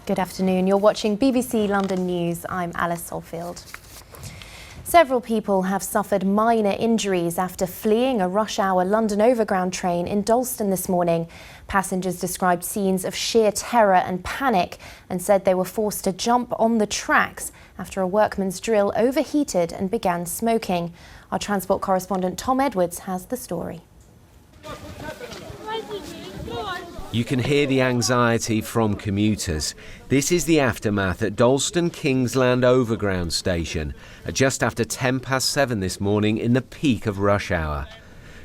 Good afternoon. You're watching BBC London News. I'm Alice Solfield. Several people have suffered minor injuries after fleeing a rush-hour London Overground train in Dalston this morning. Passengers described scenes of sheer terror and panic and said they were forced to jump on the tracks after a workman's drill overheated and began smoking. Our transport correspondent Tom Edwards has the story. You can hear the anxiety from commuters. This is the aftermath at Dalston Kingsland Overground station at just after 7:10 this morning in the peak of rush hour.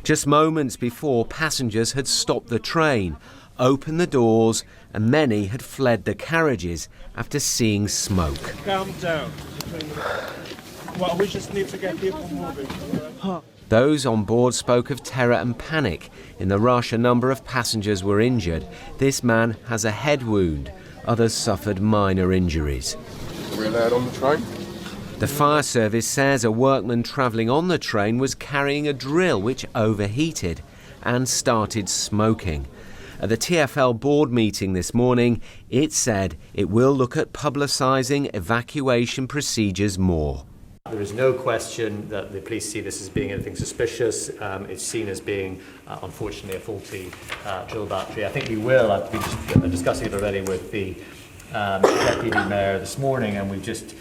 Just moments before, passengers had stopped the train, opened the doors, and many had fled the carriages after seeing smoke. Calm down. Well, we just need to get people moving. Those on board spoke of terror and panic. In the rush, a number of passengers were injured. This man has a head wound. Others suffered minor injuries. We're allowed on the train? The fire service says a workman travelling on the train was carrying a drill which overheated and started smoking. At the TfL board meeting this morning, it said it will look at publicising evacuation procedures more. There is no question that the police see this as being anything suspicious. It's seen as being, unfortunately, a faulty drill battery. I think we will. I've been discussing it already with the Deputy Mayor this morning, and we've just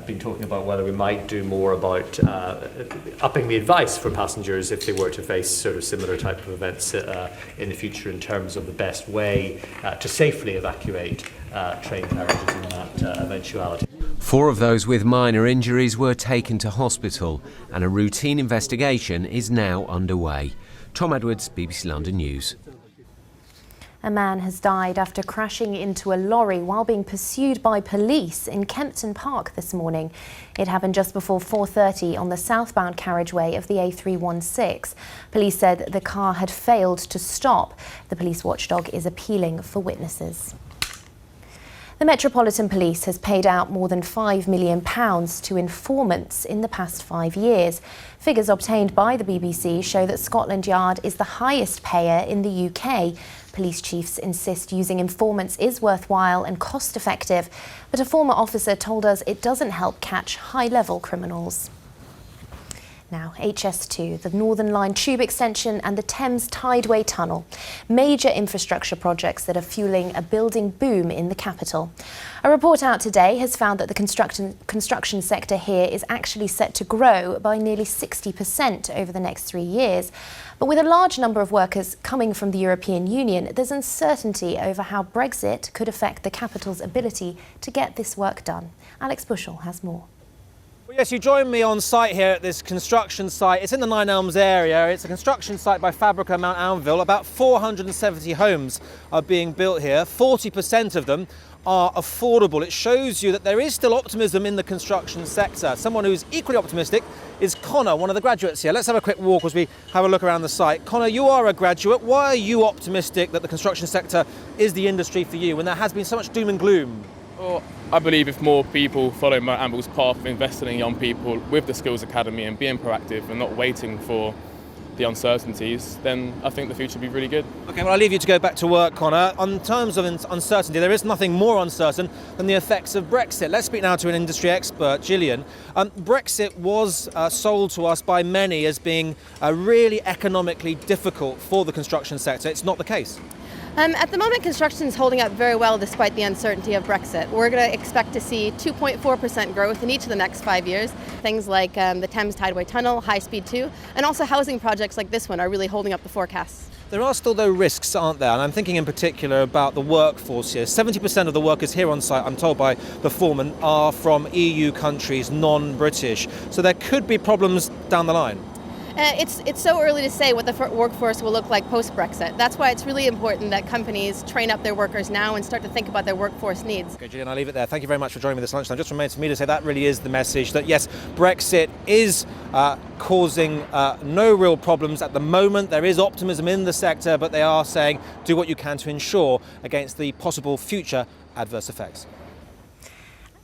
been talking about whether we might do more about upping the advice for passengers if they were to face sort of similar type of events in the future in terms of the best way to safely evacuate train carriages in that eventuality. 4 of those with minor injuries were taken to hospital and a routine investigation is now underway. Tom Edwards, BBC London News. A man has died after crashing into a lorry while being pursued by police in Kempton Park this morning. It happened just before 4:30 on the southbound carriageway of the A316. Police said the car had failed to stop. The police watchdog is appealing for witnesses. The Metropolitan Police has paid out more than £5 million to informants in the past 5 years. Figures obtained by the BBC show that Scotland Yard is the highest payer in the UK. Police chiefs insist using informants is worthwhile and cost-effective, but a former officer told us it doesn't help catch high-level criminals. Now, HS2, the Northern Line tube extension and the Thames Tideway Tunnel. Major infrastructure projects that are fueling a building boom in the capital. A report out today has found that the construction sector here is actually set to grow by nearly 60% over the next 3 years. But with a large number of workers coming from the European Union, there's uncertainty over how Brexit could affect the capital's ability to get this work done. Alex Bushell has more. Yes, you join me on site here at this construction site. It's in the Nine Elms area. It's a construction site by Fabrica Mount Anvil. About 470 homes are being built here. 40% of them are affordable. It shows you that there is still optimism in the construction sector. Someone who's equally optimistic is Connor, one of the graduates here. Let's have a quick walk as we have a look around the site. Connor, you are a graduate. Why are you optimistic that the construction sector is the industry for you when there has been so much doom and gloom? Well, I believe if more people follow Mount Anvil's path of investing in young people with the Skills Academy and being proactive and not waiting for the uncertainties, then I think the future will be really good. OK, well, I'll leave you to go back to work, Connor. On terms of uncertainty, there is nothing more uncertain than the effects of Brexit. Let's speak now to an industry expert, Gillian. Brexit was sold to us by many as being really economically difficult for the construction sector. It's not the case. At the moment, construction is holding up very well despite the uncertainty of Brexit. We're going to expect to see 2.4% growth in each of the next 5 years. Things like the Thames Tideway Tunnel, High Speed 2, and also housing projects like this one are really holding up the forecasts. There are still, though, risks, aren't there? And I'm thinking in particular about the workforce here. 70% of the workers here on site, I'm told by the foreman, are from EU countries, non-British. So there could be problems down the line. It's so early to say what the workforce will look like post-Brexit. That's why it's really important that companies train up their workers now and start to think about their workforce needs. Okay, Gillian, I'll leave it there. Thank you very much for joining me this lunchtime. Just remains for me to say that really is the message, that yes, Brexit is causing no real problems at the moment. There is optimism in the sector, but they are saying do what you can to ensure against the possible future adverse effects.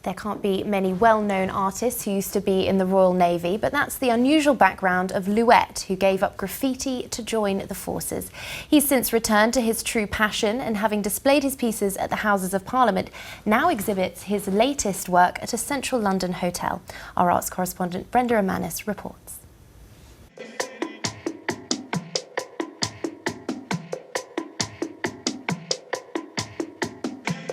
There can't be many well-known artists who used to be in the Royal Navy, but that's the unusual background of Louet, who gave up graffiti to join the forces. He's since returned to his true passion and, having displayed his pieces at the Houses of Parliament, now exhibits his latest work at a central London hotel. Our arts correspondent Brenda Amanis reports.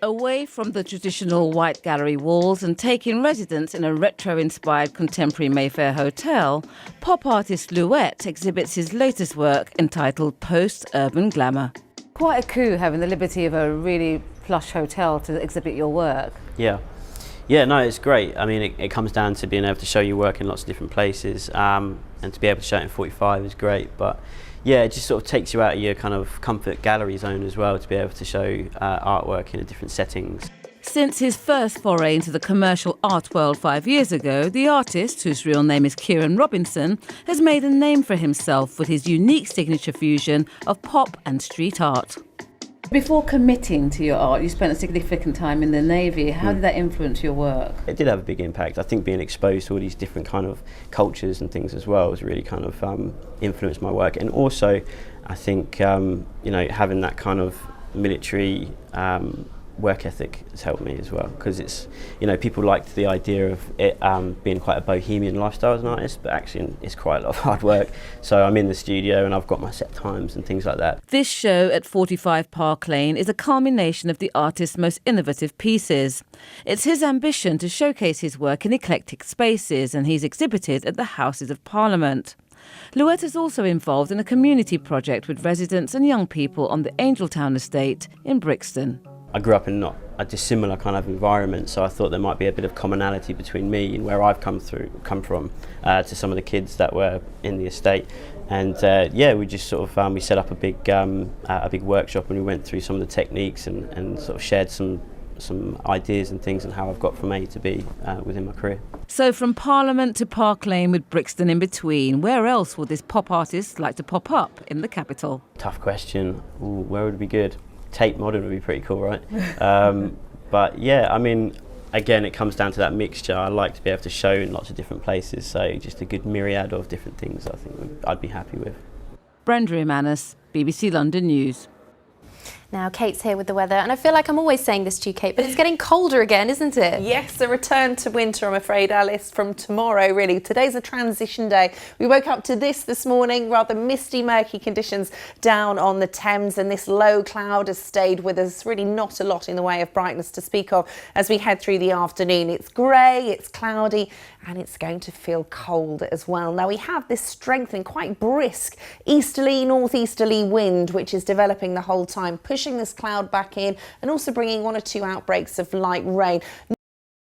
Away from the traditional white gallery walls and taking residence in a retro-inspired contemporary Mayfair hotel, pop artist Louet exhibits his latest work entitled Post-Urban Glamour. Quite a coup having the liberty of a really plush hotel to exhibit your work. Yeah, no, it's great. I mean, it comes down to being able to show your work in lots of different places, and to be able to show it in 45 is great. But yeah, it just sort of takes you out of your kind of comfort gallery zone as well, to be able to show artwork in different settings. Since his first foray into the commercial art world 5 years ago, the artist, whose real name is Kieran Robinson, has made a name for himself with his unique signature fusion of pop and street art. Before committing to your art, you spent a significant time in the Navy. How did that influence your work? It did have a big impact. I think being exposed to all these different kind of cultures and things as well has really kind of influenced my work. And also, I think, you know, having that kind of military work ethic has helped me as well, because it's, you know, people liked the idea of it being quite a bohemian lifestyle as an artist, but actually it's quite a lot of hard work. So I'm in the studio and I've got my set times and things like that. This show at 45 Park Lane is a culmination of the artist's most innovative pieces. It's his ambition to showcase his work in eclectic spaces, and he's exhibited at the Houses of Parliament. Louet is also involved in a community project with residents and young people on the Angeltown estate in Brixton. I grew up in not a dissimilar kind of environment, so I thought there might be a bit of commonality between me and where I've come from to some of the kids that were in the estate. And yeah, we just sort of we set up a big workshop, and we went through some of the techniques and sort of shared some ideas and things, and how I've got from A to B within my career. So from Parliament to Park Lane with Brixton in between, where else would this pop artist like to pop up in the capital? Tough question. Ooh, where would it be good? Tate Modern would be pretty cool, right? But yeah, I mean, again, it comes down to that mixture. I like to be able to show in lots of different places, so just a good myriad of different things I think I'd be happy with. Brenda Amanis, BBC London News. Now, Kate's here with the weather, and I feel like I'm always saying this to you, Kate, but it's getting colder again, isn't it? Yes, a return to winter, I'm afraid, Alice, from tomorrow, really. Today's a transition day. We woke up to this morning, rather misty, murky conditions down on the Thames, and this low cloud has stayed with us. Really not a lot in the way of brightness to speak of as we head through the afternoon. It's grey, it's cloudy, and it's going to feel cold as well. Now, we have this strengthening, quite brisk easterly, northeasterly wind, which is developing the whole time, pushing this cloud back in and also bringing 1 or 2 outbreaks of light rain.